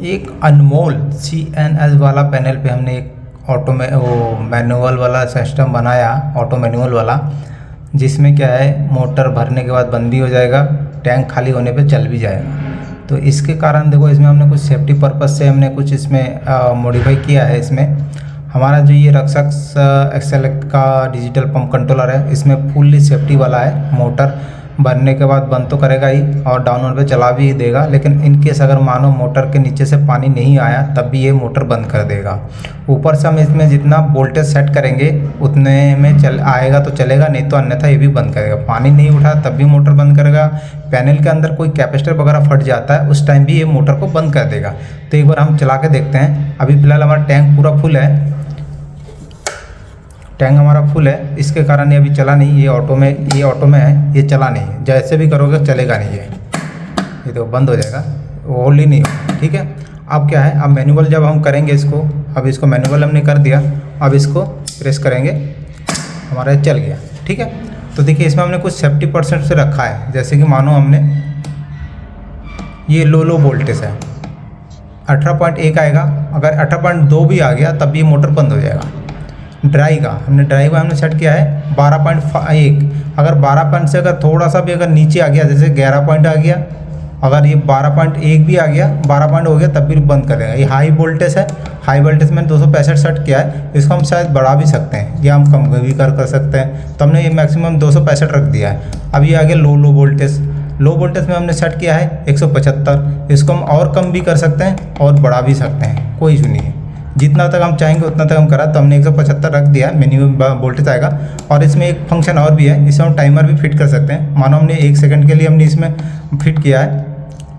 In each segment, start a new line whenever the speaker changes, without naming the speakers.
एक अनमोल CNS वाला panel पे हमने एक ऑटो में वो मैनुअल वाला सिस्टम बनाया, ऑटो मैनुअल वाला, जिसमें क्या है मोटर भरने के बाद बंद भी हो जाएगा, टैंक खाली होने पे चल भी जाएगा। तो इसके कारण देखो इसमें हमने कुछ सेफ्टी पर्पस से हमने कुछ इसमें मॉडिफाई किया है। इसमें हमारा जो ये रक्षक एक्सेल का डिजिटल पंप कंट्रोलर है, इसमें फुल्ली सेफ्टी वाला है। मोटर भरने के बाद बंद तो करेगा ही और डाउन पे चला भी देगा, लेकिन इनकेस अगर मानो मोटर के नीचे से पानी नहीं आया तब भी ये मोटर बंद कर देगा। ऊपर से हम इसमें जितना वोल्टेज सेट करेंगे उतने में चल आएगा तो चलेगा, नहीं तो अन्यथा ये भी बंद करेगा। पानी नहीं उठा तब भी मोटर बंद करेगा। पैनल के अंदर कोई कैपेसिटर वगैरह फट जाता है उस टाइम भी ये मोटर को बंद कर देगा। तो एक बार हम चला के देखते हैं। अभी फ़िलहाल हमारा टैंक पूरा फुल है, टैंक हमारा फुल है, इसके कारण ये अभी चला नहीं। ये ऑटो में है, ये चला नहीं है। जैसे भी करोगे चलेगा नहीं ये तो बंद हो जाएगा, होल्ड ही नहीं होगा। ठीक है, अब क्या है, अब मैनुअल जब हम करेंगे इसको, अब इसको मैनुअल हमने कर दिया, अब इसको प्रेस करेंगे, हमारा चल गया। ठीक है, तो देखिए इसमें हमने कुछ सेफ्टी परसेंट से रखा है। जैसे कि मानो हमने ये लो वोल्टेज है, 18.1 आएगा, अगर 18.2 भी आ गया तब भी मोटर बंद हो जाएगा। ड्राई का हमने सेट किया है 12.1। अगर 12 से अगर थोड़ा सा भी अगर नीचे आ गया, जैसे 11 पॉइंट आ गया, अगर ये 12.1 भी आ गया, 12 पॉइंट हो गया तब भी बंद कर देगा। ये हाई वोल्टेज है, हाई वोल्टेज में 265 सेट किया है। इसको हम शायद बढ़ा भी सकते हैं या हम कम भी कर सकते हैं, तो हमने ये मैक्सिमम 265 रख दिया है। अब ये आ गया लो वोल्टेज। लो वोल्टेज में हमने सेट किया है 175। इसको हम और कम भी कर सकते हैं और बढ़ा भी सकते हैं, कोई इशू नहीं है। जितना तक हम चाहेंगे उतना तक हम करा, तो हमने 175 रख दिया, मिनिमम वोल्टेज आएगा। और इसमें एक फंक्शन और भी है, इसमें हम टाइमर भी फिट कर सकते हैं। मानो हमने 1 सेकंड के लिए हमने इसमें फिट किया है,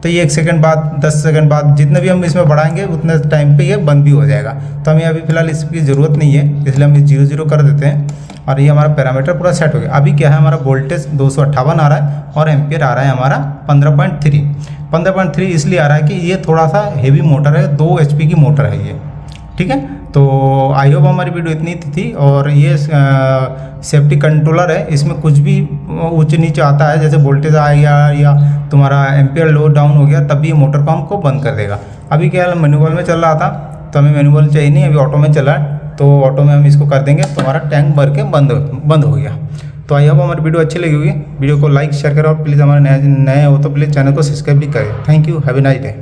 तो ये 1 सेकंड बाद, 10 सेकंड बाद, जितने भी हम इसमें बढ़ाएंगे उतने टाइम पे ये बंद भी हो जाएगा। तो हमें अभी फ़िलहाल इसकी ज़रूरत नहीं है, इसलिए हम 0 कर देते हैं और ये हमारा पैरामीटर पूरा सेट हो गया। अभी क्या है, हमारा वोल्टेज 258 आ रहा है और एम्पियर आ रहा है हमारा 15.3। 15.3 इसलिए आ रहा है कि ये थोड़ा सा हेवी मोटर है, 2 HP की मोटर है ये। ठीक है, तो आई होप हमारी वीडियो इतनी थी। और ये सेफ्टी कंट्रोलर है, इसमें कुछ भी ऊंचे नीचे आता है, जैसे वोल्टेज आया या तुम्हारा एम्पियर लो डाउन हो गया, तब भी ये मोटर को हमको बंद कर देगा। अभी क्या है, मैनुअल में चल रहा था तो हमें मैनुअल चाहिए नहीं, अभी ऑटो में चला है, तो ऑटो में हम इसको कर देंगे तो हमारा टैंक भर के बंद हो गया। तो आई होप हमारी वीडियो अच्छी लगी होगी। वीडियो को लाइक शेयर करें और प्लीज़ हमारे नए हो तो प्लीज़ चैनल को सब्सक्राइब भी करें। Thank you, have a nice day.